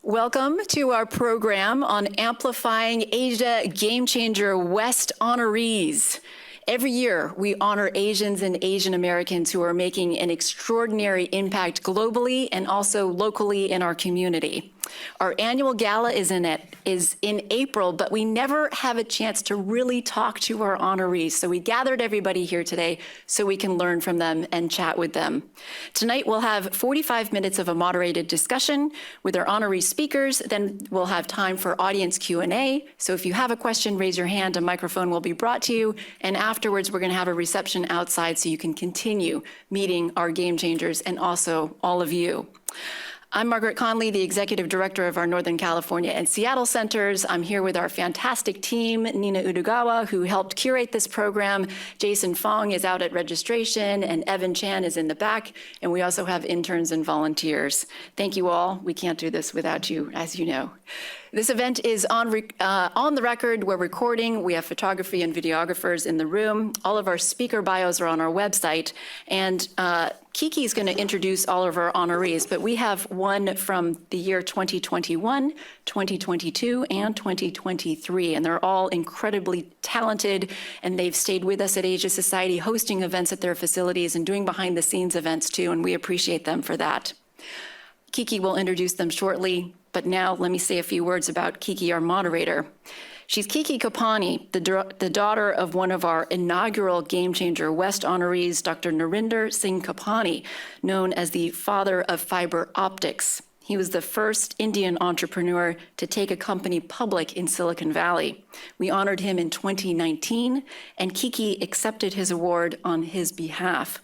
Welcome to our program on Amplifying Asia Game Changer West Honorees. Every year, we honor Asians and Asian Americans who are making an extraordinary impact globally and also locally in our community. Our annual gala is in April, but we never have a chance to really talk to our honorees. So we gathered everybody here today so we can learn from them and chat with them. Tonight, we'll have 45 minutes of a moderated discussion with our honoree speakers. Then we'll have time for audience Q&A. So if you have a question, raise your hand, a microphone will be brought to you. And afterwards, we're gonna have a reception outside so you can continue meeting our game changers and also all of you. I'm Margaret Conley, the Executive Director of our Northern California and Seattle Centers. I'm here with our fantastic team, Nina Udogawa, who helped curate this program. Jason Fong is out at registration, and Evan Chan is in the back. And we also have interns and volunteers. Thank you all. We can't do this without you, as you know. This event is on the record. We're recording. We have photography and videographers in the room. All of our speaker bios are on our website. And Kiki is going to introduce all of our honorees, but we have one from the year 2021, 2022, and 2023, and they're all incredibly talented, and they've stayed with us at Asia Society, hosting events at their facilities and doing behind-the-scenes events too, and we appreciate them for that. Kiki will introduce them shortly, but now let me say a few words about Kiki, our moderator. She's Kiki Kapany, the daughter of one of our inaugural Game Changer West honorees, Dr. Narinder Singh Kapany, known as the father of fiber optics. He was the first Indian entrepreneur to take a company public in Silicon Valley. We honored him in 2019, and Kiki accepted his award on his behalf.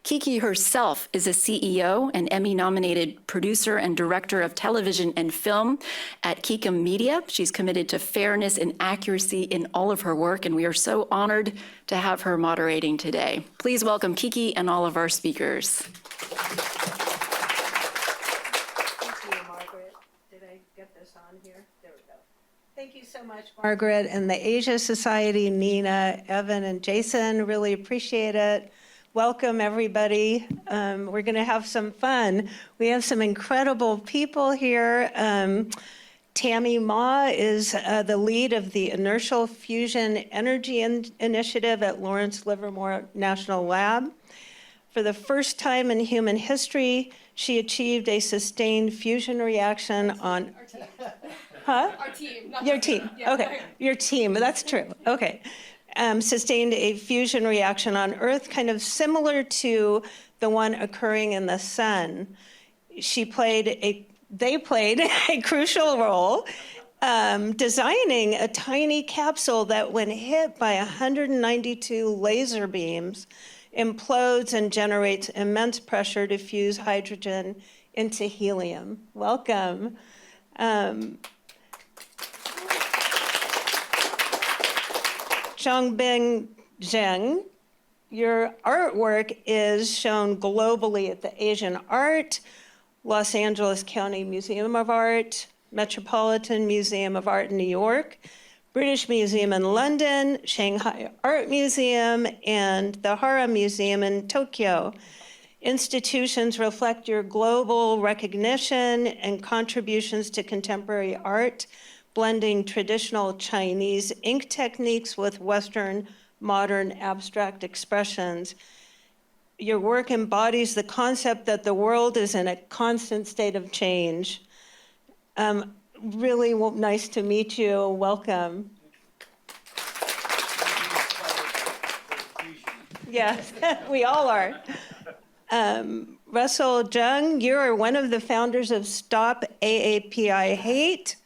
Kiki herself is a CEO and Emmy-nominated producer and director of television and film at Kikim Media. She's committed to fairness and accuracy in all of her work, and we are so honored to have her moderating today. Please welcome Kiki and all of our speakers. Thank you, Margaret. Did I get this on here? There we go. Thank you so much, Margaret, and the Asia Society, Nina, Evan, and Jason. Really appreciate it. Welcome, everybody. We're going to have some fun. We have some incredible people here. Tammy Ma is the lead of the Inertial Fusion Energy Initiative at Lawrence Livermore National Lab. For the first time in human history, she achieved a sustained fusion reaction on... Our team. Huh? Our team. Not Your team. Yeah, Okay. Your team. That's true. Okay. Sustained a fusion reaction on Earth, kind of similar to the one occurring in the sun. They played a crucial role designing a tiny capsule that, when hit by 192 laser beams, implodes and generates immense pressure to fuse hydrogen into helium. Welcome. Chongbin, Zheng, your artwork is shown globally at the Asian Art, Los Angeles County Museum of Art, Metropolitan Museum of Art in New York, British Museum in London, Shanghai Art Museum, and the Hara Museum in Tokyo. Institutions reflect your global recognition and contributions to contemporary art, blending traditional Chinese ink techniques with Western modern abstract expressions. Your work embodies the concept that the world is in a constant state of change. Really nice to meet you. Welcome. Yes, we all are. Russell Jeung, you are one of the founders of Stop AAPI Hate,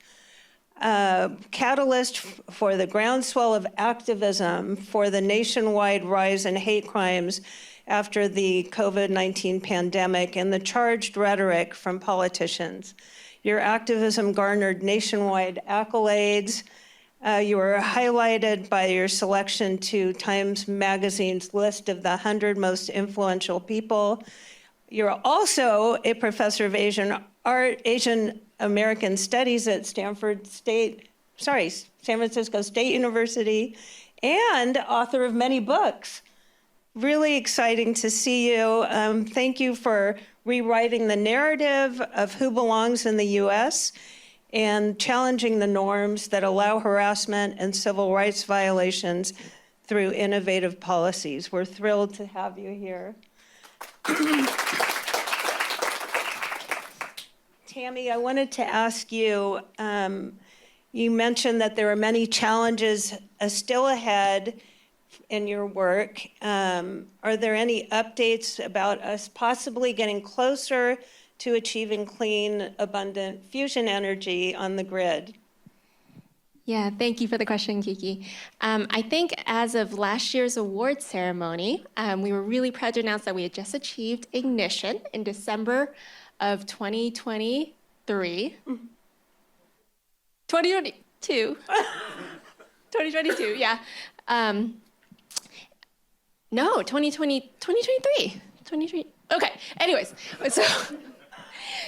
catalyst for the groundswell of activism for the nationwide rise in hate crimes after the COVID-19 pandemic and the charged rhetoric from politicians. Your activism garnered nationwide accolades. You were highlighted by your selection to Times Magazine's list of the 100 most influential people. You're also a professor of Asian American Studies at San Francisco State University, and author of many books. Really exciting to see you. Thank you for rewriting the narrative of who belongs in the U.S. and challenging the norms that allow harassment and civil rights violations through innovative policies. We're thrilled to have you here. Tammy, I wanted to ask you, you mentioned that there are many challenges still ahead in your work. Are there any updates about us possibly getting closer to achieving clean, abundant fusion energy on the grid? Yeah, thank you for the question, Kiki. I think as of last year's award ceremony, we were really proud to announce that we had just achieved ignition in December of 2023. 2022. 2022, yeah. No, 2023. Okay, anyways,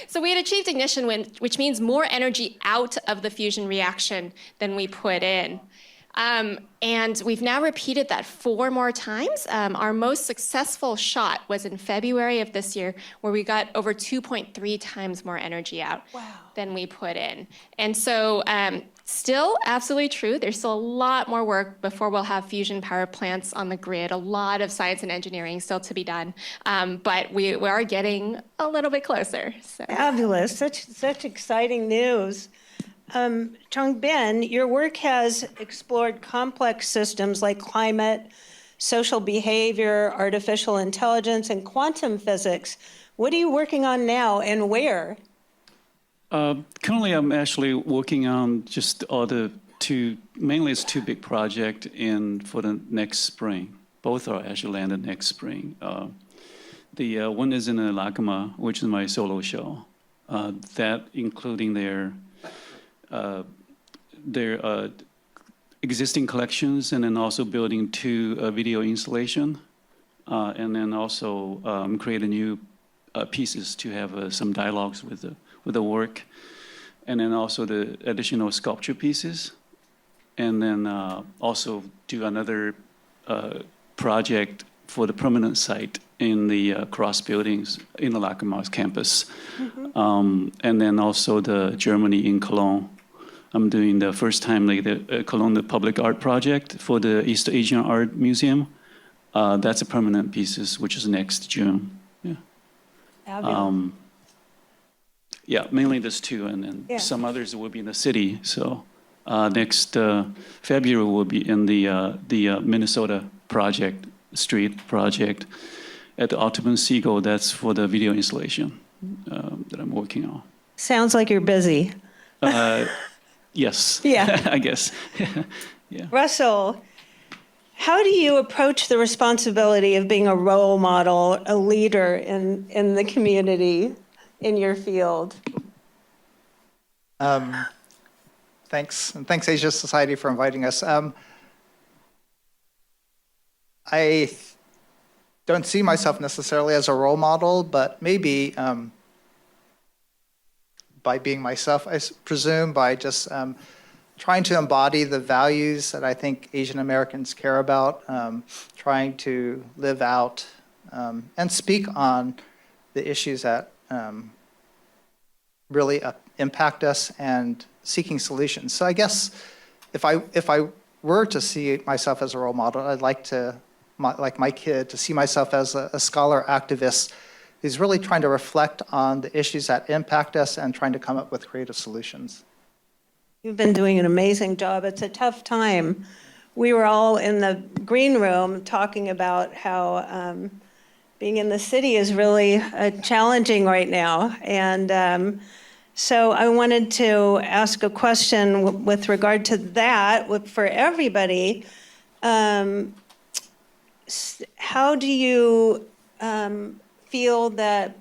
so we had achieved ignition, which means more energy out of the fusion reaction than we put in. And we've now repeated that 4 more times. Our most successful shot was in February of this year, where we got over 2.3 times more energy out than we put in. And so still absolutely true. There's still a lot more work before we'll have fusion power plants on the grid, a lot of science and engineering still to be done. But we are getting a little bit closer. So. Fabulous, such exciting news. Chongbin, your work has explored complex systems like climate, social behavior, artificial intelligence, and quantum physics. What are you working on now and where? Currently, I'm actually working on just mainly it's 2 big projects for the next spring. Both are actually landed next spring. The one is in Lacama, which is my solo show. That including their existing collections, and then also building 2 video installation, and then also create new pieces to have some dialogues with the work, and then also the additional sculpture pieces, and then also do another project for the permanent site in the cross buildings in the Lacama campus, and then also the Germany in Cologne. I'm doing the first time the Cologne the public art project for the East Asian Art Museum. That's a permanent pieces, which is next June. Yeah. Yeah, mainly these 2, and then some others will be in the city. So next February will be in the Minnesota street project at the Audubon Seagull. That's for the video installation that I'm working on. Sounds like you're busy. Yes. Yeah. I guess. Yeah. Russell, how do you approach the responsibility of being a role model, a leader in the community, in your field? Thanks, and thanks Asia Society for inviting us. I don't see myself necessarily as a role model, but maybe by being myself, I presume by just trying to embody the values that I think Asian Americans care about, trying to live out and speak on the issues that really impact us and seeking solutions. So I guess if I were to see myself as a role model, I'd like my kid, to see myself as a scholar activist who's really trying to reflect on the issues that impact us and trying to come up with creative solutions. You've been doing an amazing job. It's a tough time. We were all in the green room talking about how being in the city is really challenging right now. And so I wanted to ask a question with regard to that for everybody. How do you feel that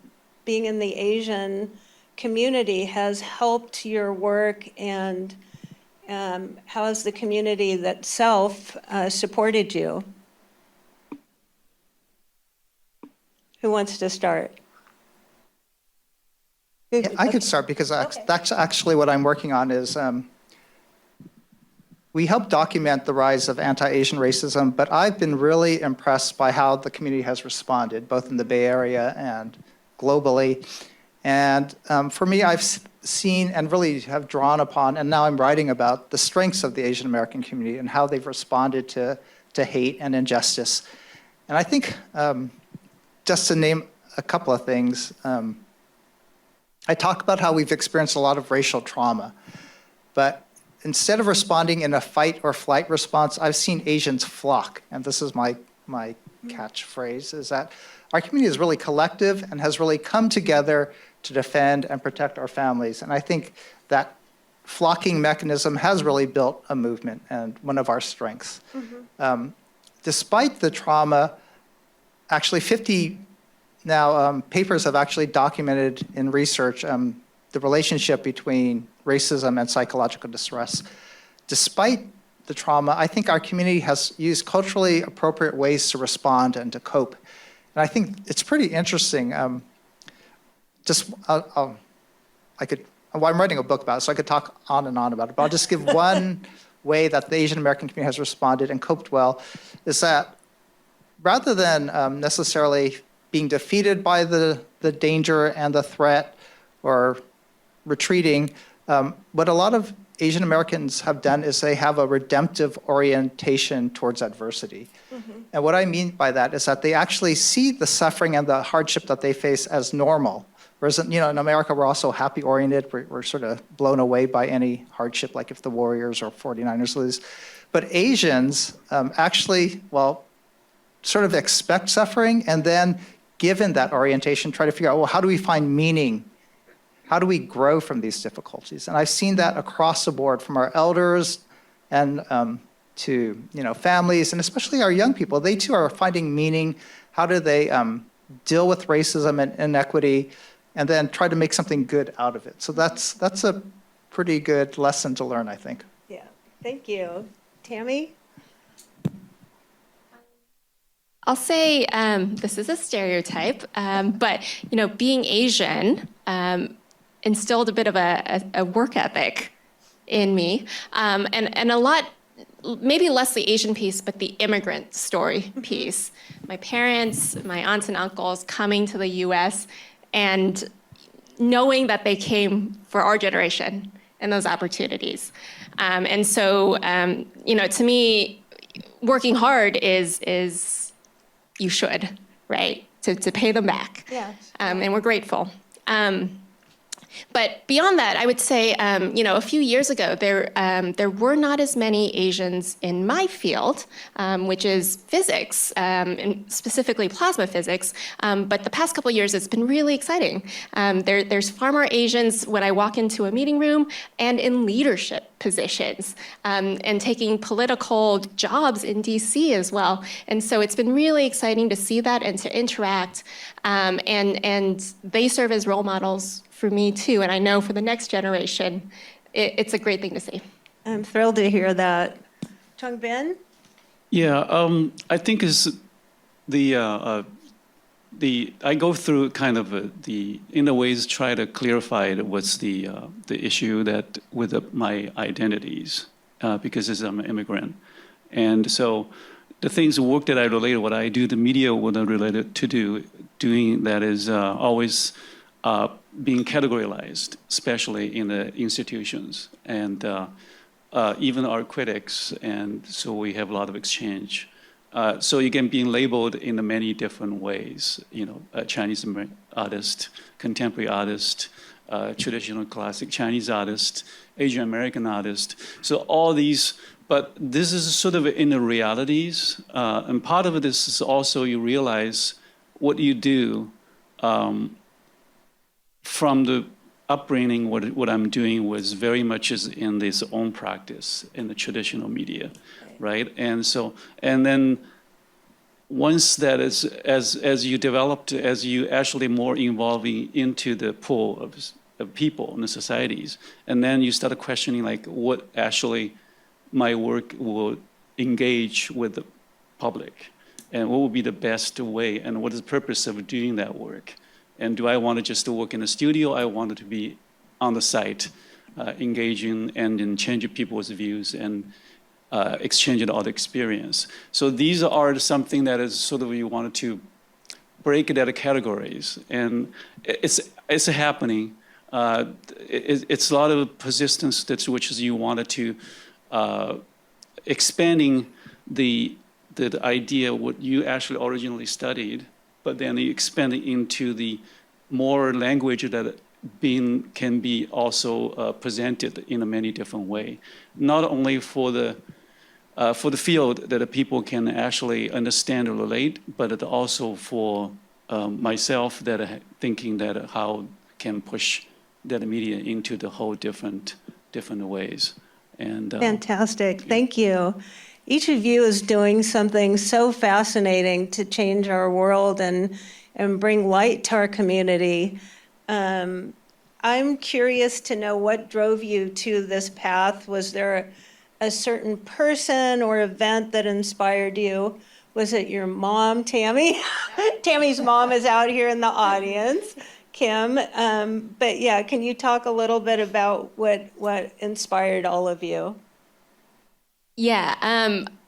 being in the Asian community has helped your work, and how has the community itself supported you? Who wants to start? Yeah, I could start because that's actually what I'm working on is we help document the rise of anti-Asian racism, but I've been really impressed by how the community has responded, both in the Bay Area and globally. And for me, I've seen and really have drawn upon, and now I'm writing about the strengths of the Asian American community and how they've responded to hate and injustice. And I think, just to name a couple of things, I talk about how we've experienced a lot of racial trauma, but instead of responding in a fight or flight response, I've seen Asians flock, and this is my catchphrase, is that our community is really collective and has really come together to defend and protect our families. And I think that flocking mechanism has really built a movement and one of our strengths. Despite the trauma, actually 50 now papers have actually documented in research the relationship between racism and psychological distress. Despite the trauma, I think our community has used culturally appropriate ways to respond and to cope. And I think it's pretty interesting. I'm writing a book about it, so I could talk on and on about it, but I'll just give one way that the Asian American community has responded and coped well, is that rather than necessarily being defeated by the danger and the threat or retreating, what a lot of Asian Americans have done is they have a redemptive orientation towards adversity. And what I mean by that is that they actually see the suffering and the hardship that they face as normal. Whereas, in America, we're also happy-oriented. We're sort of blown away by any hardship, like if the Warriors or 49ers lose. But Asians actually, sort of expect suffering, and then given that orientation, try to figure out, well, how do we find meaning? How do we grow from these difficulties? And I've seen that across the board, from our elders and to families, and especially our young people. They too are finding meaning. How do they deal with racism and inequity, and then try to make something good out of it? So that's a pretty good lesson to learn, I think. Yeah, thank you. Tammy? I'll say this is a stereotype, but being Asian instilled a bit of a work ethic in me, and a lot, maybe less the Asian piece, but the immigrant story piece. My parents, my aunts and uncles coming to the U.S. and knowing that they came for our generation and those opportunities, and so to me, working hard is you should, right? To pay them back. Yes. And we're grateful. But beyond that, I would say, a few years ago, there were not as many Asians in my field, which is physics, and specifically plasma physics. But the past couple of years, it's been really exciting. There's far more Asians when I walk into a meeting room and in leadership positions, and taking political jobs in DC as well. And so it's been really exciting to see that and to interact. And they serve as role models for me too, and I know for the next generation, it's a great thing to see. I'm thrilled to hear that. Chongbin? Yeah, I think is I go through kind of in a ways try to clarify what's the issue that with my identities, because I'm an immigrant, and so the things, the work that I relate, what I do, the media what I related to doing that is always being categorized, especially in the institutions, and even our critics, and so we have a lot of exchange. So you can be labeled in many different ways, a Chinese artist, contemporary artist, traditional classic Chinese artist, Asian American artist. So all these, but this is sort of in the realities, and part of this is also you realize what you do from the upbringing. What I'm doing was very much is in this own practice in the traditional media, right? And so, and then once that is, as you developed, as you actually more involving into the pool of people in the societies, and then you start questioning like what actually my work will engage with the public, and what would be the best way, and what is the purpose of doing that work. And do I want to just work in a studio? I want it to be on the site, engaging and in changing people's views, and exchange all the experience. So these are something that is sort of we wanted to break it into categories, and it's happening. It's a lot of persistence that which is you wanted to expanding the idea what you actually originally studied, but then you expand it into the more language that can be also presented in a many different way, not only for the field that the people can actually understand or relate, but also for myself that thinking that how can push that media into the whole different ways. And Fantastic. Thank you. Each of you is doing something so fascinating to change our world and bring light to our community. I'm curious to know what drove you to this path. Was there a certain person or event that inspired you? Was it your mom, Tammy? Tammy's mom is out here in the audience, Kim. But yeah, can you talk a little bit about what inspired all of you? Yeah.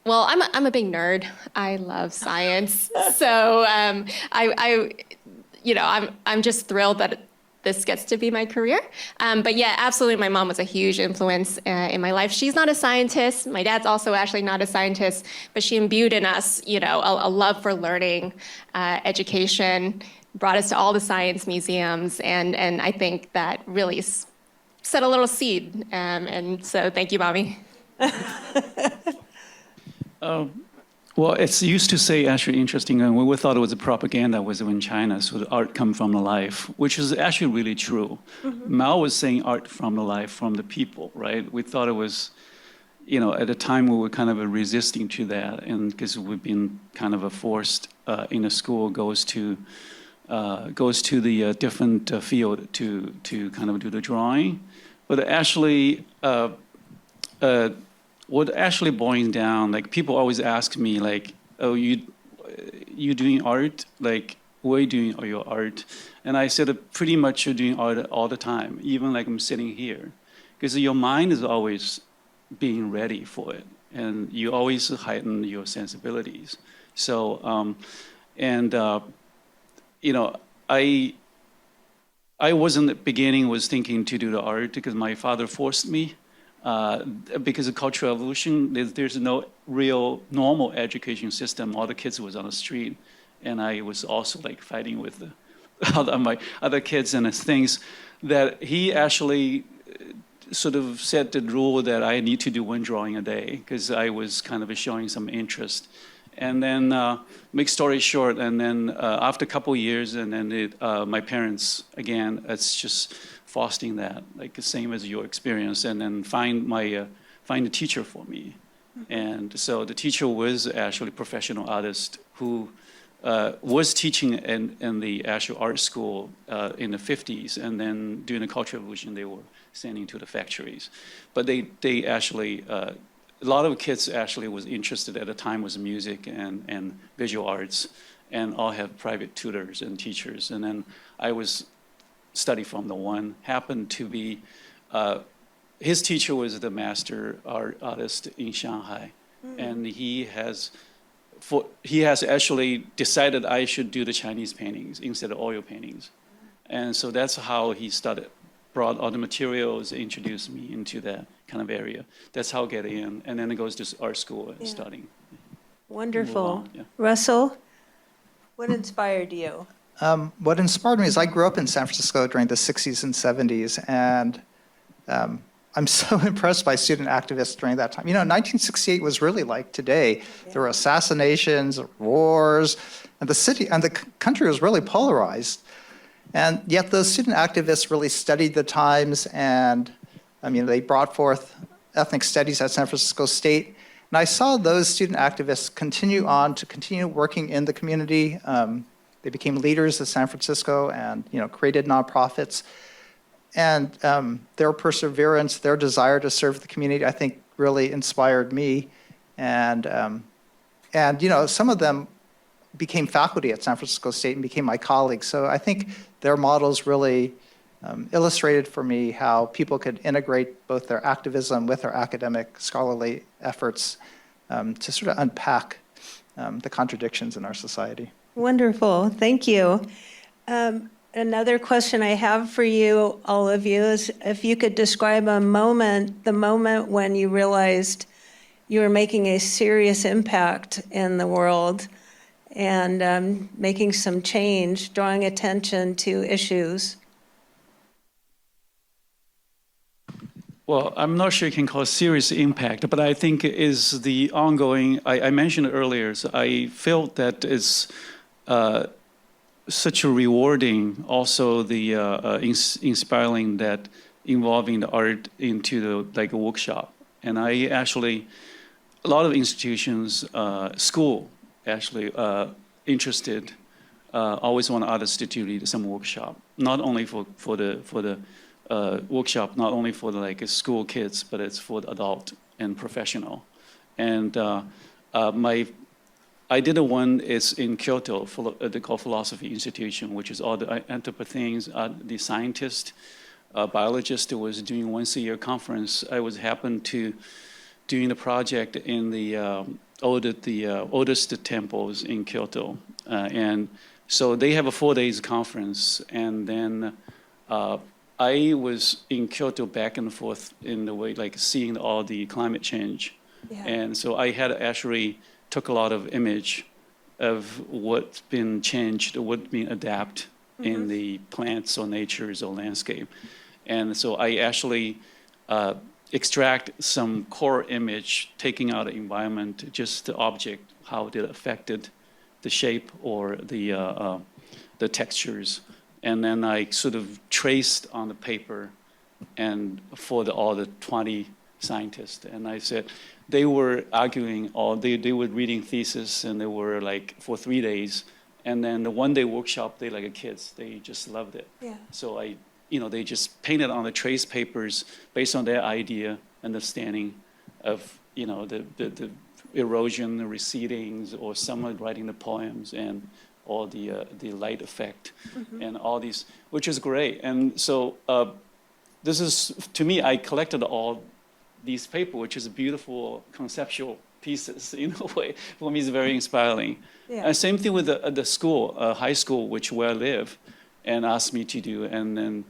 Well, I'm a big nerd. I love science. So I'm just thrilled that this gets to be my career. But yeah, absolutely, my mom was a huge influence in my life. She's not a scientist. My dad's also actually not a scientist, but she imbued in us, a love for learning, education, brought us to all the science museums, and I think that really set a little seed. And so thank you, Mommy. Well, it's used to say actually interesting, and we thought it was a propaganda was in China, so the art come from the life, which is actually really true. Mm-hmm. Mao was saying art from the life, from the people, right? We thought it was, at the time we were kind of resisting to that, and because we've been kind of forced in the school goes to the different field to kind of do the drawing, but actually. What actually boils down, like people always ask me, like, "Oh, you doing art? Like, where are you doing your art?" And I said, "Pretty much you're doing art all the time, even like I'm sitting here, because your mind is always being ready for it, and you always heighten your sensibilities." So, I wasn't at the beginning was thinking to do the art because my father forced me. Because of cultural evolution, there's no real normal education system. All the kids was on the street, and I was also like fighting with my other kids and things. That he actually sort of set the rule that I need to do one drawing a day because I was kind of showing some interest. And then, make story short, and then after a couple of years, and then my parents again, it's just. Fostering that, like the same as your experience, and then find a teacher for me. And so the teacher was actually a professional artist who was teaching in the actual art school in the 50s, and then during the Cultural Revolution, they were sending to the factories. But they actually, a lot of kids actually was interested at the time was music and visual arts, and all have private tutors and teachers. And then I was study from the one happened to be his teacher was the master artist in Shanghai, and he has actually decided I should do the Chinese paintings instead of oil paintings, and so that's how he brought all the materials, introduced me into that kind of area. That's how I get in, and then it goes to art school and studying. Wonderful. Yeah. Russell, what inspired you? What inspired me is I grew up in San Francisco during the 60s and 70s, and I'm so impressed by student activists during that time. 1968 was really like today. Yeah. There were assassinations, wars, and the city and the country was really polarized. And yet those student activists really studied the times, and they brought forth ethnic studies at San Francisco State. And I saw those student activists continue working in the community. They became leaders of San Francisco and created nonprofits. And their perseverance, their desire to serve the community, I think really inspired me. And some of them became faculty at San Francisco State and became my colleagues. So I think their models really illustrated for me how people could integrate both their activism with their academic scholarly efforts to sort of unpack the contradictions in our society. Wonderful, thank you. Another question I have for you, all of you, is if you could describe a moment, the moment when you realized you were making a serious impact in the world and making some change, drawing attention to issues. Well, I'm not sure you can call it serious impact, but I think it is the ongoing, I mentioned earlier, so I felt that it's such a rewarding, also the inspiring that involving the art into the like a workshop. And I actually, a lot of institutions, school actually interested, always want others to lead some workshop, not only for the workshop, not only for the like school kids, but it's for the adult and professional. And I did one is in Kyoto, they call Philosophy Institution, which is all the anthropologists, the scientists, biologists who was doing once a year conference. I was happened to doing the project in the oldest temples in Kyoto. And so they have a 4 days conference. And then I was in Kyoto back and forth in the way, like seeing all the climate change. Yeah. And so I had actually took a lot of image of what's been changed, what's been adapted in the plants or natures or landscape. And so I actually extract some core image, taking out the environment, just the object, how it affected the shape or the textures. And then I sort of traced on the paper and for all the 20 scientists. And I said, they were arguing, they were reading thesis, and they were like for 3 days. And then the 1 day workshop, they like kids, they just loved it. Yeah. So they just painted on the trace papers based on their idea, understanding of, the erosion, the recedings, or someone writing the poems and all the light effect and all these, which is great. And so this is, to me, I collected all these papers, which is beautiful conceptual pieces in a way. For me, it's very inspiring. Yeah. Same thing with the school, high school, where I live, and asked me to do. And then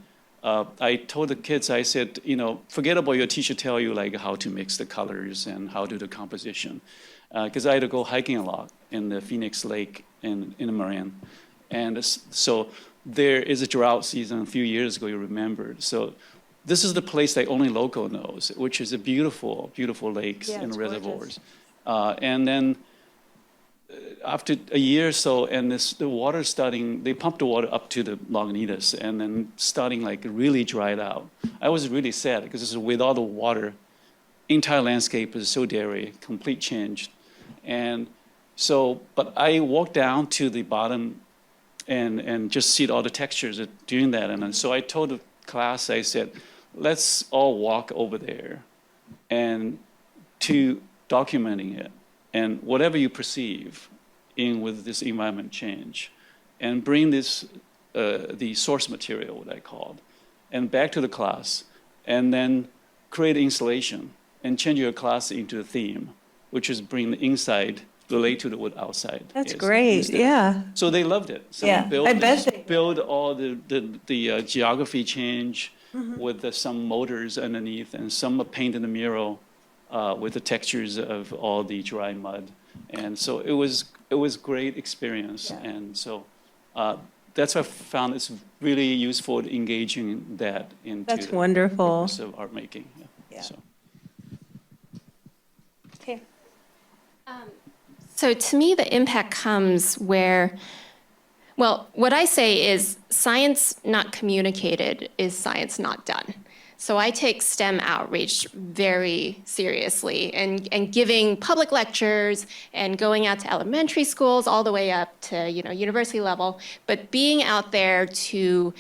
I told the kids, I said, forget about your teacher tell you like how to mix the colors and how to do the composition. Because I had to go hiking a lot in the Phoenix Lake in the Marin. And so there is a drought season a few years ago, you remember. So this is the place that only local knows, which is a beautiful, beautiful lakes and reservoirs. And then after a year or so, and the water starting, they pumped the water up to the Lagunitas, and then starting like really dried out. I was really sad because with all the water, entire landscape is so dairy, complete change. And so, but I walked down to the bottom and just see all the textures of doing that. And so I told the class, I said, let's all walk over there and to documenting it and whatever you perceive with this environment change, and bring this, the source material, what I called, and back to the class, and then create an installation and change your class into a theme, which is bring the inside relate to the outside. That's great, yeah. So they loved it. So yeah, I bet they build all the geography change with some motors underneath, and some paint in the mural with the textures of all the dry mud. And so it was great experience. Yeah. And so that's why I found it's really useful engaging that into that's wonderful. The of art making. Yeah. So. Okay. So to me, the impact comes where, well, what I say is science not communicated is science not done. So I take STEM outreach very seriously, and giving public lectures and going out to elementary schools all the way up to university level, but being out there to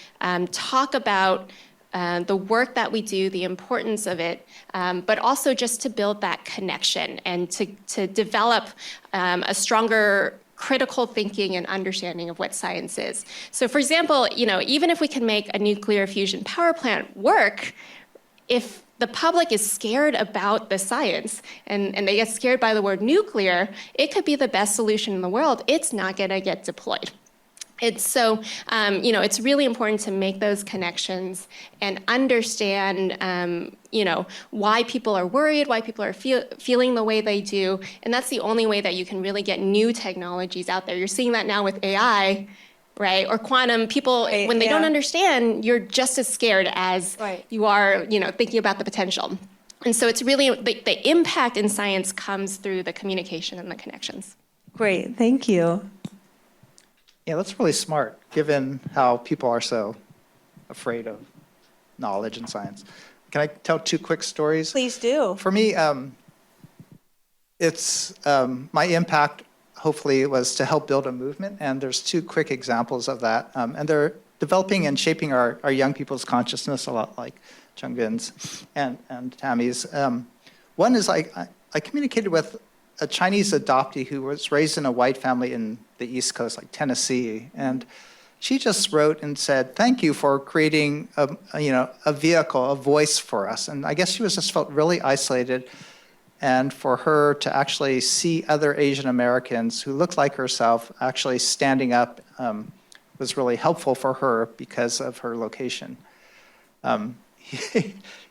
talk about the work that we do, the importance of it, but also just to build that connection and to develop a stronger critical thinking and understanding of what science is. So for example, even if we can make a nuclear fusion power plant work, if the public is scared about the science and they get scared by the word nuclear, it could be the best solution in the world. It's not going to get deployed. It's really important to make those connections and understand, why people are worried, why people are feeling the way they do. And that's the only way that you can really get new technologies out there. You're seeing that now with AI, right? Or quantum. People, when they don't understand, you're just as scared as you are, thinking about the potential. And so it's really, the impact in science comes through the communication and the connections. Great, thank you. Yeah, that's really smart, given how people are so afraid of knowledge and science. Can I tell 2 quick stories? Please do. For me, it's my impact, hopefully, was to help build a movement, and there's 2 quick examples of that. And they're developing and shaping our young people's consciousness a lot like Chongbin's and Tammy's. One is I communicated with a Chinese adoptee who was raised in a white family in the East Coast, like Tennessee, and she just wrote and said, "Thank you for creating a vehicle, a voice for us." And I guess she just felt really isolated, and for her to actually see other Asian Americans who looked like herself actually standing up was really helpful for her because of her location.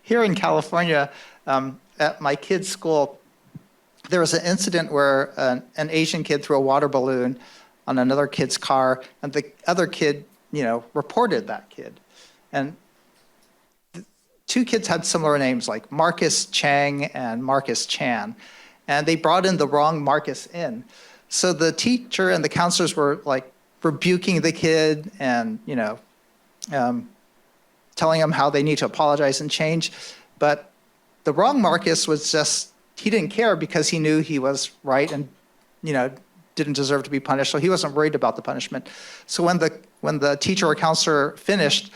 Here in California, at my kid's school, there was an incident where an Asian kid threw a water balloon on another kid's car, and the other kid, reported that kid. And 2 kids had similar names, like Marcus Chang and Marcus Chan, and they brought in the wrong Marcus in. So the teacher and the counselors were like rebuking the kid and, telling him how they need to apologize and change. But the wrong Marcus was just, he didn't care because he knew he was right and, didn't deserve to be punished. So he wasn't worried about the punishment. So when the teacher or counselor finished,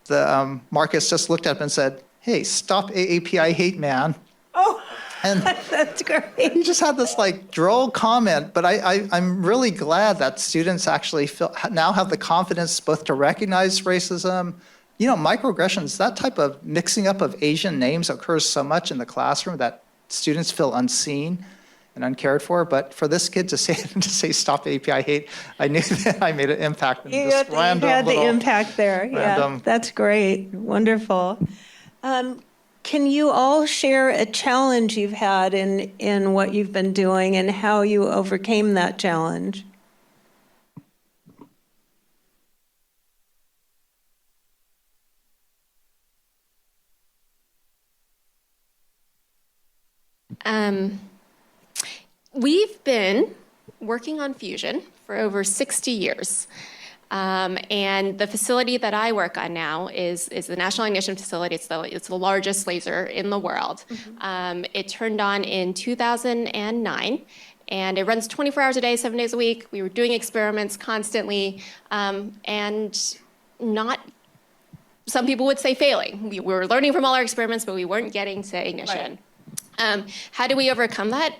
the Marcus just looked up and said, "Hey, stop AAPI hate, man." Oh, and that's great. he just had this droll comment, but I'm really glad that students actually now have the confidence both to recognize racism, microaggressions, that type of mixing up of Asian names occurs so much in the classroom that students feel unseen and uncared for. But for this kid to say "stop API hate," I knew that I made an impact. You had the impact there. Yeah, that's great. Wonderful. Can you all share a challenge you've had in what you've been doing and how you overcame that challenge? We've been working on fusion for over 60 years. And the facility that I work on now is the National Ignition Facility. It's the largest laser in the world. Mm-hmm. It turned on in 2009, and it runs 24 hours a day, 7 days a week. We were doing experiments constantly, and not, some people would say failing. We were learning from all our experiments, but we weren't getting to ignition. Right. How do we overcome that?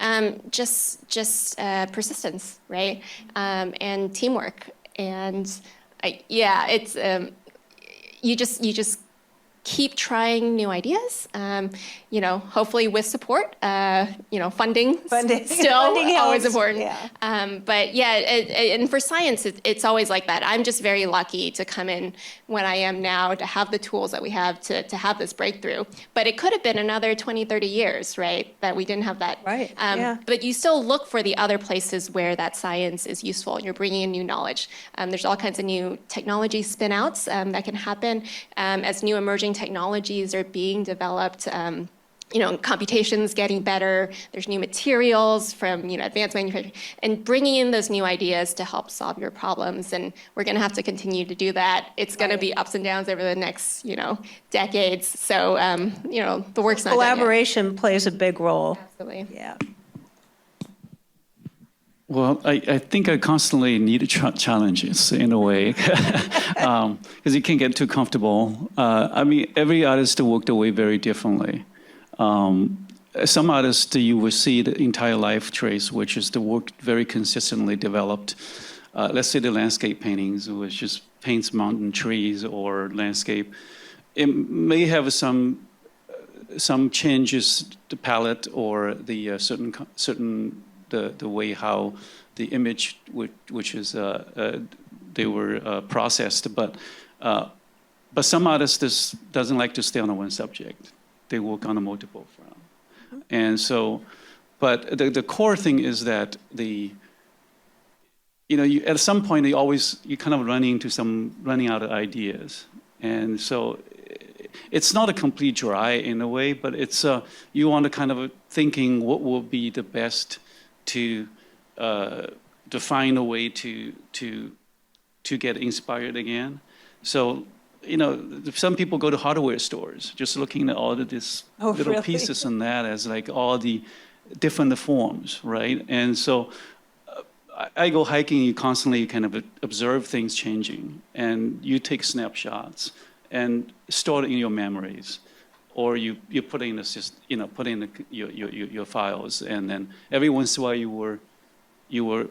Just persistence, right? And teamwork. And it's you just keep trying new ideas. Hopefully with support. Funding still always important. Yeah. But yeah, and for science, it's always like that. I'm just very lucky to come in when I am now, to have the tools that we have to have this breakthrough. But it could have been another 20, 30 years, right, that we didn't have that. Right. But you still look for the other places where that science is useful, and you're bringing in new knowledge. There's all kinds of new technology spin-outs that can happen as new emerging technologies are being developed. Computation's getting better. There's new materials from advanced manufacturing, and bringing in those new ideas to help solve your problems. And we're going to have to continue to do that. It's going to be ups and downs over the next decades. So the work's not done yet. Collaboration plays a big role. Absolutely. Yeah. Well, I think I constantly need challenges in a way, because you can't get too comfortable. Every artist worked away very differently. some artists, you will see the entire life trace, which is the work very consistently developed. Let's say the landscape paintings, which just paints mountain trees or landscape. It may have some changes the palette or the certain the way how the image which is they were processed, but some artists just doesn't like to stay on one subject. They work on a multiple front, and so, but the core thing is that you at some point you kind of running out of ideas, and so it's not a complete dry in a way, but it's you want to kind of thinking what will be the best to find a way to get inspired again. So some people go to hardware stores just looking at all of these little really? pieces and that as like all the different forms, right? And so I go hiking, you constantly kind of observe things changing, and you take snapshots and store it in your memories, or you put it in the system, put in your files, and then every once in a while you were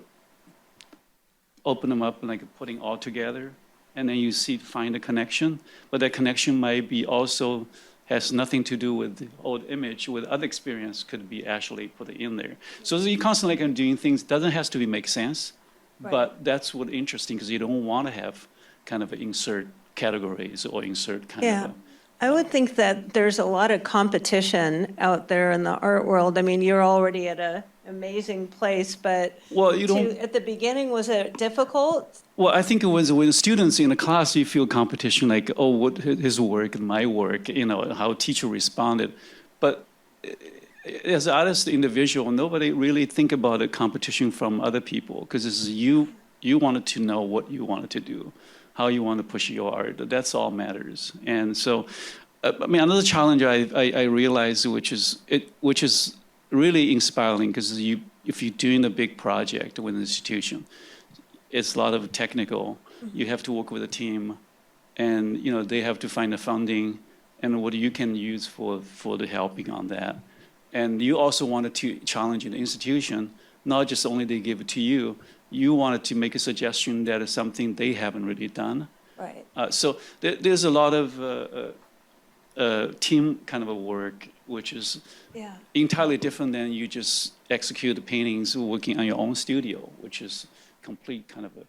open them up and like putting all together, and then you find a connection, but that connection might be also has nothing to do with the old image, with other experience could be actually put in there. So you constantly kind of doing things, doesn't have to make sense, Right. but that's what's interesting, because you don't want to have kind of insert categories or insert kind of I would think that there's a lot of competition out there in the art world. I mean, you're already at an amazing place, but at the beginning, was it difficult? Well, I think it was when students in the class, you feel competition, like, oh, what his work and my work, how teacher responded. But as an artist, individual, nobody really think about a competition from other people, because this is you wanted to know what you wanted to do, how you want to push your art. That's all matters. And so, another challenge I realized, which is really inspiring, because if you're doing a big project with an institution, it's a lot of technical. You have to work with a team, and they have to find the funding and what you can use for the helping on that. And you also wanted to challenge an institution, not just only they give it to you. You wanted to make a suggestion that is something they haven't really done. Right. So there's a lot of team kind of a work, which is entirely different than you just execute the paintings working on your own studio, which is complete kind of a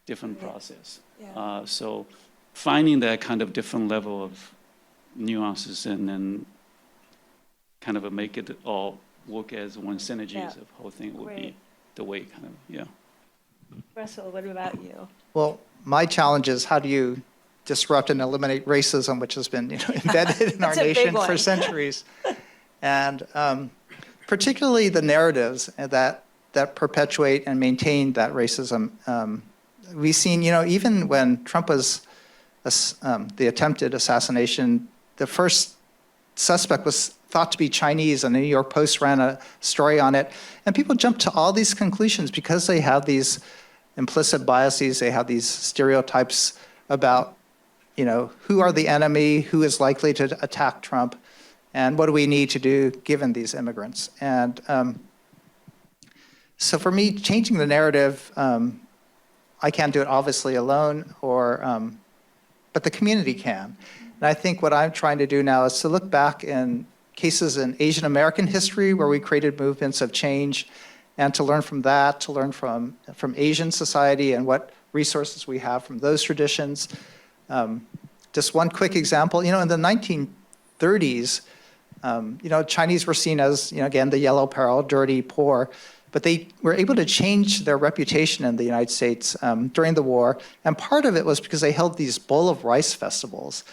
different process. Yeah. So finding that kind of different level of nuances and then kind of make it all work as one synergies of whole thing would be the way kind of, Russell, what about you? Well, my challenge is how do you disrupt and eliminate racism, which has been embedded in our That's a big nation one. for centuries, and particularly the narratives that perpetuate and maintain that racism. We've seen, even when Trump was the attempted assassination, the first suspect was thought to be Chinese, and the New York Post ran a story on it. And people jumped to all these conclusions because they have these implicit biases, they have these stereotypes about, who are the enemy, who is likely to attack Trump, and what do we need to do given these immigrants. And so for me, changing the narrative, I can't do it obviously alone, but the community can. And I think what I'm trying to do now is to look back in cases in Asian American history where we created movements of change, and to learn from that, to learn from Asian society and what resources we have from those traditions. Just one quick example, in the 1930s, Chinese were seen as, again, the yellow peril, dirty, poor, but they were able to change their reputation in the United States during the war, and part of it was because they held these bowl of rice festivals.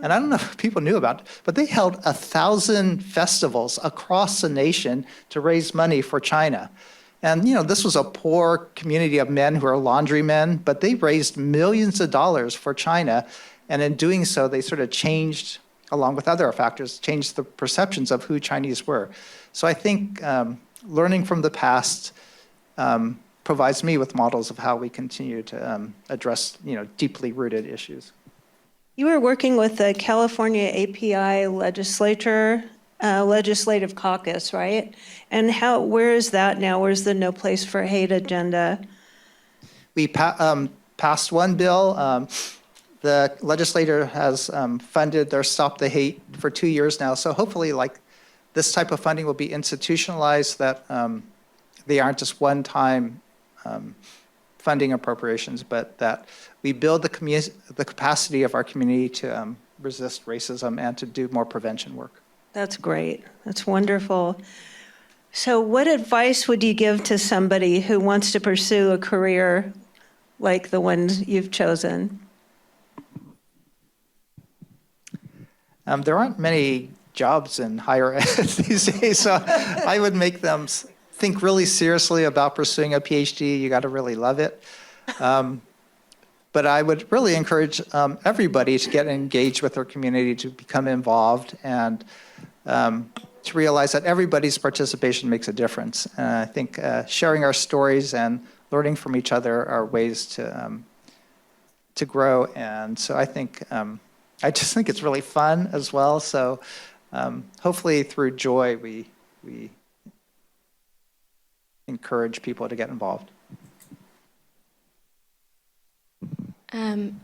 And I don't know if people knew about it, but they held 1,000 festivals across the nation to raise money for China. And, this was a poor community of men who are laundrymen, but they raised millions of dollars for China. And in doing so, they sort of changed, along with other factors, changed the perceptions of who Chinese were. So I think learning from the past provides me with models of how we continue to address, deeply rooted issues. You were working with the California API legislature legislative caucus, right? And where is that now? Where's the No Place for Hate agenda? We passed one bill. The legislator has funded their Stop the Hate for 2 years now. So hopefully, like, this type of funding will be institutionalized, that they aren't just one-time funding appropriations, but that we build the capacity of our community to resist racism and to do more prevention work. That's great. That's wonderful. So what advice would you give to somebody who wants to pursue a career like the one you've chosen? There aren't many jobs in higher ed these days, so I would make them think really seriously about pursuing a PhD. You got to really love it. But I would really encourage everybody to get engaged with their community, to become involved, and to realize that everybody's participation makes a difference. And I think sharing our stories and learning from each other are ways to grow. And so I think, I just think it's really fun as well. So hopefully through joy, we encourage people to get involved.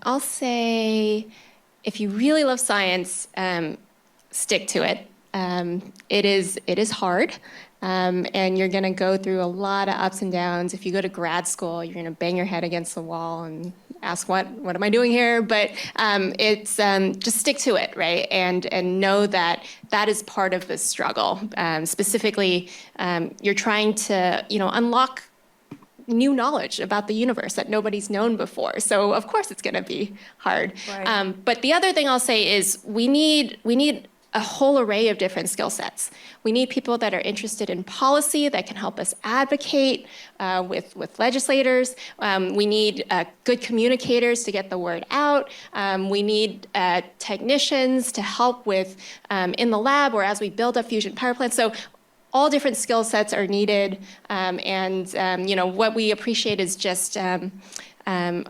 I'll say, if you really love science, stick to it. It is hard, and you're going to go through a lot of ups and downs. If you go to grad school, you're going to bang your head against the wall and ask, what am I doing here? But it's just stick to it, right? And know that that is part of the struggle. Specifically, you're trying to, unlock new knowledge about the universe that nobody's known before. So of course it's going to be hard. Right. But the other thing I'll say is we need a whole array of different skill sets. We need people that are interested in policy that can help us advocate with legislators. We need good communicators to get the word out. We need technicians to help with in the lab or as we build up fusion power plants. So all different skill sets are needed, and what we appreciate is just a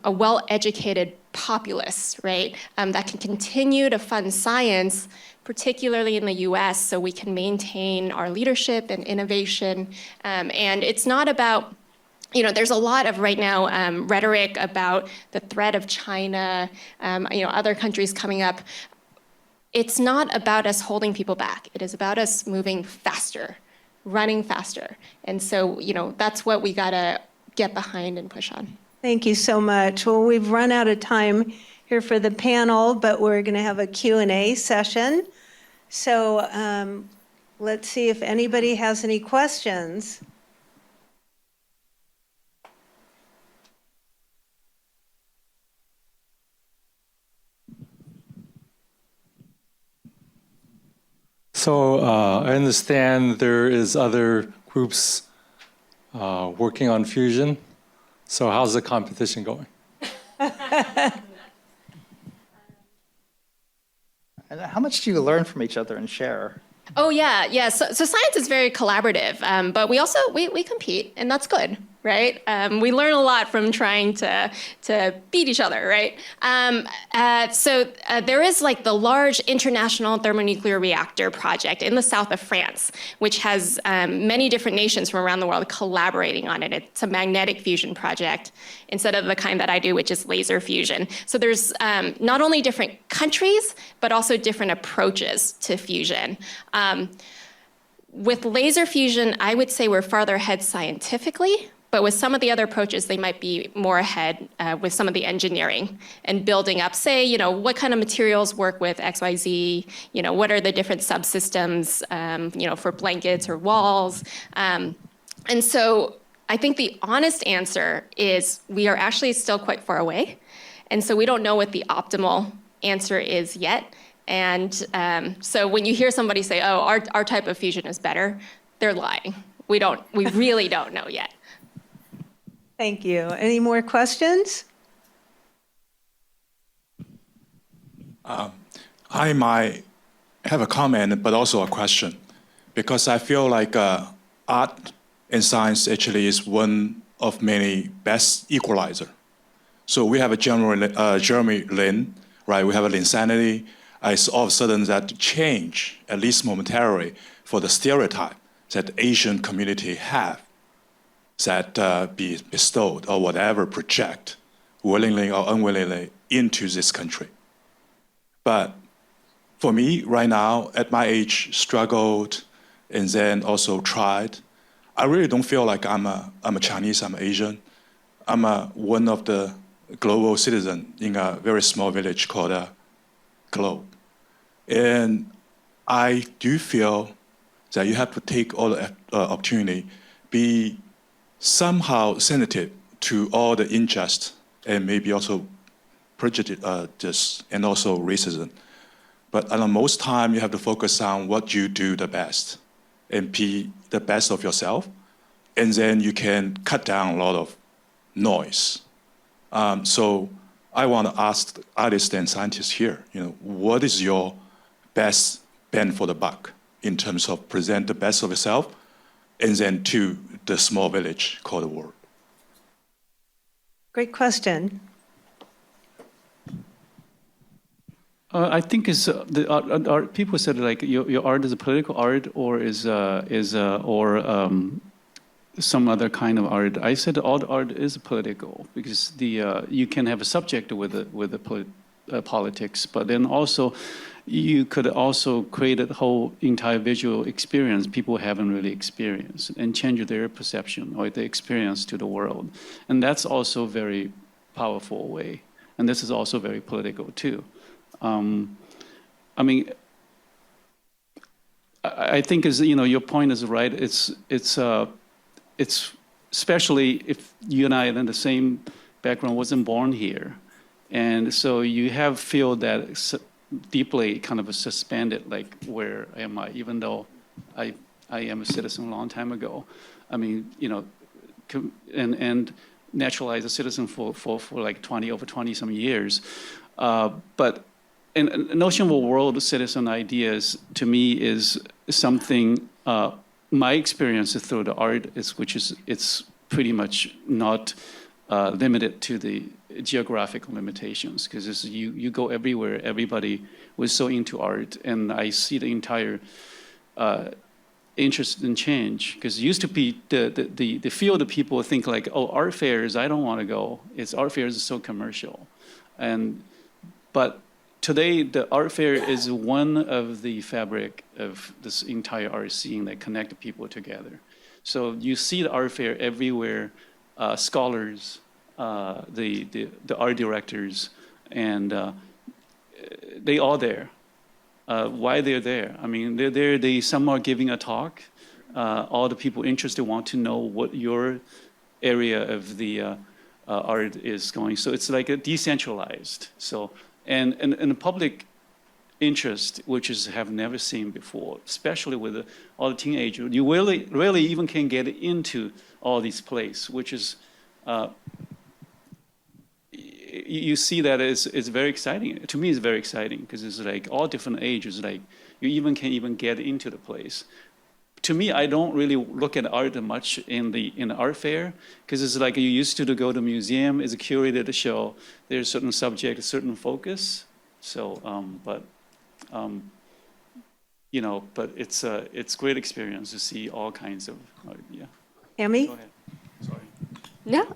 well-educated populace, right? That can continue to fund science, particularly in the U.S., so we can maintain our leadership and innovation. And it's not about, there's a lot of right now rhetoric about the threat of China, other countries coming up. It's not about us holding people back. It is about us moving faster, running faster. And so, that's what we gotta get behind and push on. Thank you so much. Well, we've run out of time here for the panel, but we're going to have a Q&A session. So let's see if anybody has any questions. So I understand there is other groups working on fusion. So how's the competition going? And how much do you learn from each other and share? Oh yeah. So science is very collaborative, but we also we compete, and that's good, right? We learn a lot from trying to beat each other, right? So there is like the large International Thermonuclear Reactor project in the south of France, which has many different nations from around the world collaborating on it. It's a magnetic fusion project instead of the kind that I do, which is laser fusion. So there's not only different countries, but also different approaches to fusion. With laser fusion, I would say we're farther ahead scientifically, but with some of the other approaches, they might be more ahead with some of the engineering and building up, say, what kind of materials work with XYZ, what are the different subsystems, for blankets or walls. And so I think the honest answer is we are actually still quite far away. And so we don't know what the optimal answer is yet. And so when you hear somebody say, oh, our type of fusion is better, they're lying. We really don't know yet. Thank you. Any more questions? I might have a comment, but also a question, because I feel like art and science actually is one of many best equalizer. So we have a Jeremy Lin, right? We have an Insanity, all of a sudden that change, at least momentarily, for the stereotype that Asian community have, that be bestowed or whatever project, willingly or unwillingly, into this country. But for me, right now, at my age, struggled and then also tried. I really don't feel like I'm a Chinese, I'm Asian. I'm one of the global citizens in a very small village called Globe. And I do feel that you have to take all the opportunity, be somehow sensitive to all the injustice and maybe also prejudice and also racism. But at the most time, you have to focus on what you do the best and be the best of yourself. And then you can cut down a lot of noise. So I want to ask artists and scientists here, what is your best bang for the buck in terms of present the best of yourself and then to the small village called the world? Great question. I think it's the art. People said like your art is a political art or is some other kind of art. I said all the art is political because you can have a subject with the politics, but then also you could also create a whole entire visual experience people haven't really experienced and change their perception or the experience to the world, and that's also very powerful way. And this is also very political too. I mean, I think your point is right. It's especially if you and I are in the same background, wasn't born here, and so you have feel that deeply kind of suspended, like where am I? Even though I am a citizen a long time ago. I mean, and naturalized a citizen for like over 20 some years, but. And a notion of a world citizen ideas to me is something my experience through the art is, it's pretty much not limited to the geographic limitations because you go everywhere. Everybody was so into art, and I see the entire interest in change because it used to be the field of people think like, oh, art fairs, I don't want to go. Art fairs is so commercial, but today, the art fair is one of the fabric of this entire art scene that connect people together. So you see the art fair everywhere, scholars, the art directors, and they all there. Why they're there? I mean, they're there. Some are giving a talk. All the people interested want to know what your area of the art is going. So it's like a decentralized. So. And the public interest, which have never seen before, especially with all the teenagers, you rarely even can get into all these places, which is, you see that it's very exciting. To me, it's very exciting because it's like all different ages, like you can't even get into the place. To me, I don't really look at art much in the art fair because it's like you used to go to a museum, it's a curated show. There's a certain subject, a certain focus. So, but it's great experience to see all kinds of art. Yeah. Tammy? Go ahead. Sorry. No.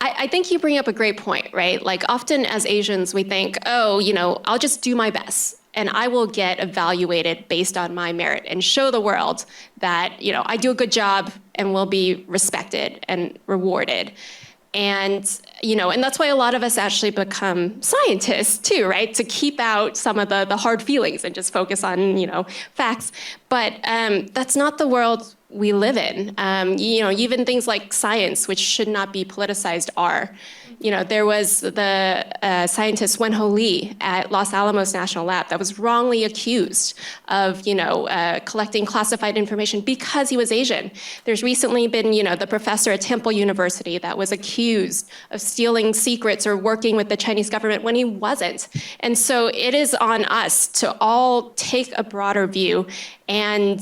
I think you bring up a great point, right? Like often as Asians, we think, oh, I'll just do my best. And I will get evaluated based on my merit and show the world that, I do a good job and will be respected and rewarded. And, and that's why a lot of us actually become scientists too, right? To keep out some of the hard feelings and just focus on, facts. But that's not the world we live in. Even things like science, which should not be politicized, are. There was the scientist Wenho Lee at Los Alamos National Lab that was wrongly accused of, collecting classified information because he was Asian. There's recently been, the professor at Temple University that was accused of stealing secrets or working with the Chinese government when he wasn't. And so it is on us to all take a broader view and,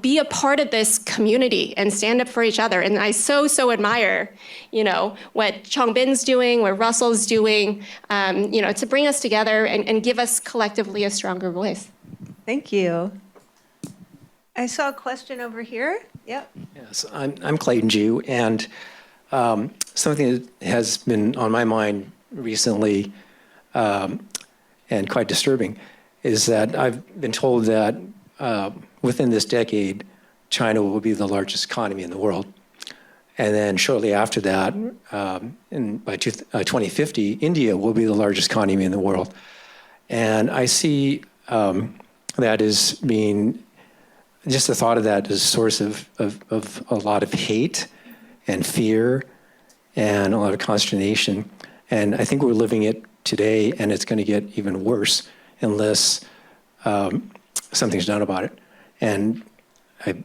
be a part of this community and stand up for each other. And I so admire, what Chongbin's doing, what Russell's doing, to bring us together and give us collectively a stronger voice. Thank you. I saw a question over here. Yep. Yes, I'm Clayton Jew, and something that has been on my mind recently and quite disturbing is that I've been told that within this decade, China will be the largest economy in the world. And then shortly after that, by 2050, India will be the largest economy in the world. And I see that as being, just the thought of that as a source of a lot of hate and fear and a lot of consternation. And I think we're living it today, and it's going to get even worse unless something's done about it. And I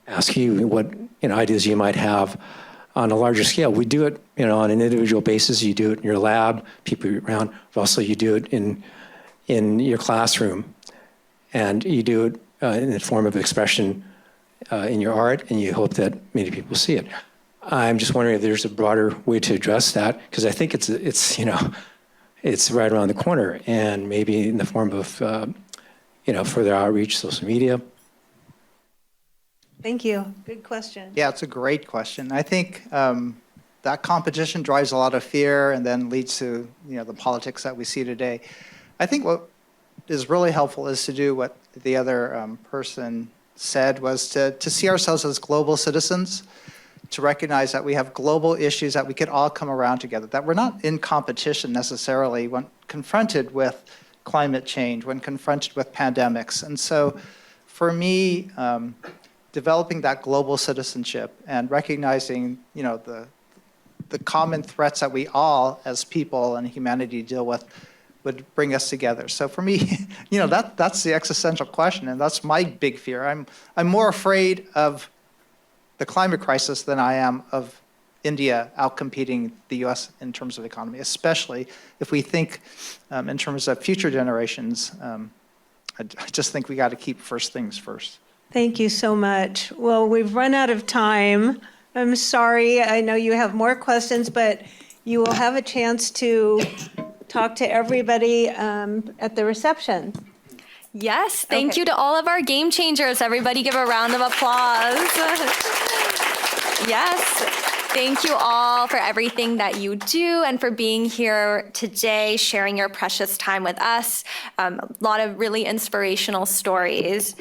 ask you what ideas you might have on a larger scale. We do it on an individual basis. You do it in your lab, people around, but also you do it in your classroom. And you do it in the form of expression in your art, and you hope that many people see it. I'm just wondering if there's a broader way to address that, because I think it's right around the corner, and maybe in the form of further outreach, social media. Thank you. Good question. Yeah, it's a great question. I think that competition drives a lot of fear and then leads to the politics that we see today. I think what is really helpful is to do what the other person said, was to see ourselves as global citizens, to recognize that we have global issues that we could all come around together, that we're not in competition necessarily when confronted with climate change, when confronted with pandemics. And so for me, developing that global citizenship and recognizing the common threats that we all as people and humanity deal with would bring us together. So for me, that's the existential question, and that's my big fear. I'm more afraid of the climate crisis than I am of India outcompeting the U.S. in terms of economy, especially if we think in terms of future generations. I just think we got to keep first things first. Thank you so much. Well, we've run out of time. I'm sorry. I know you have more questions, but you will have a chance to talk to everybody at the reception. Yes, thank you to all of our game changers. Everybody give a round of applause. Yes, thank you all for everything that you do and for being here today, sharing your precious time with us. A lot of really inspirational stories.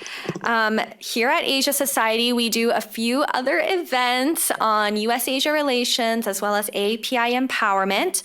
Here at Asia Society, we do a few other events on U.S.-Asia relations as well as AAPI empowerment.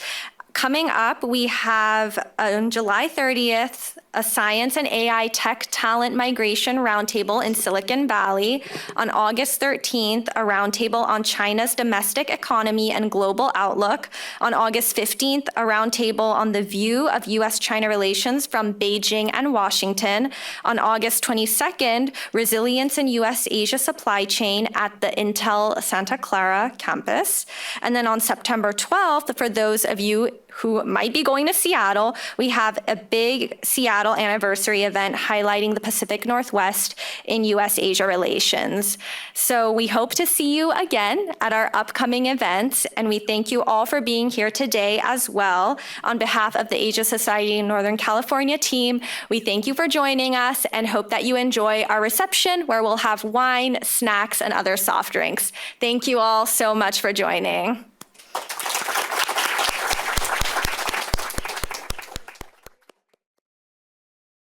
Coming up, we have on July 30th, a Science and AI Tech Talent Migration Roundtable in Silicon Valley. On August 13th, a roundtable on China's domestic economy and global outlook. On August 15th, a roundtable on the view of U.S.-China relations from Beijing and Washington. On August 22nd, resilience in U.S.-Asia supply chain at the Intel Santa Clara campus. And then on September 12th, for those of you who might be going to Seattle, we have a big Seattle anniversary event highlighting the Pacific Northwest in U.S.-Asia relations. So we hope to see you again at our upcoming events, and we thank you all for being here today as well. On behalf of the Asia Society Northern California team, we thank you for joining us and hope that you enjoy our reception where we'll have wine, snacks, and other soft drinks. Thank you all so much for joining.